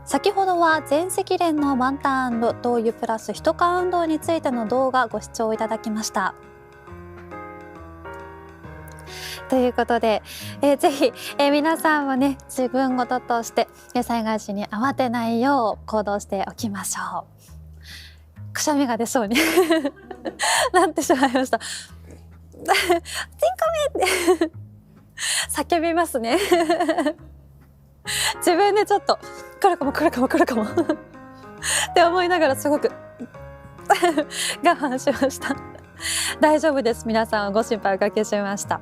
先ほどは前積連のワンターン同油プラス一カ運動についての動画ご視聴いただきました。ということで、ぜひ、皆さんはね、自分事として災害時に慌てないよう行動しておきましょう。くしゃみが出そうになってしまいました。チンコメって叫びますね自分でちょっと来るかもって思いながらすごく我慢しました。大丈夫です。皆さんご心配おかけしました。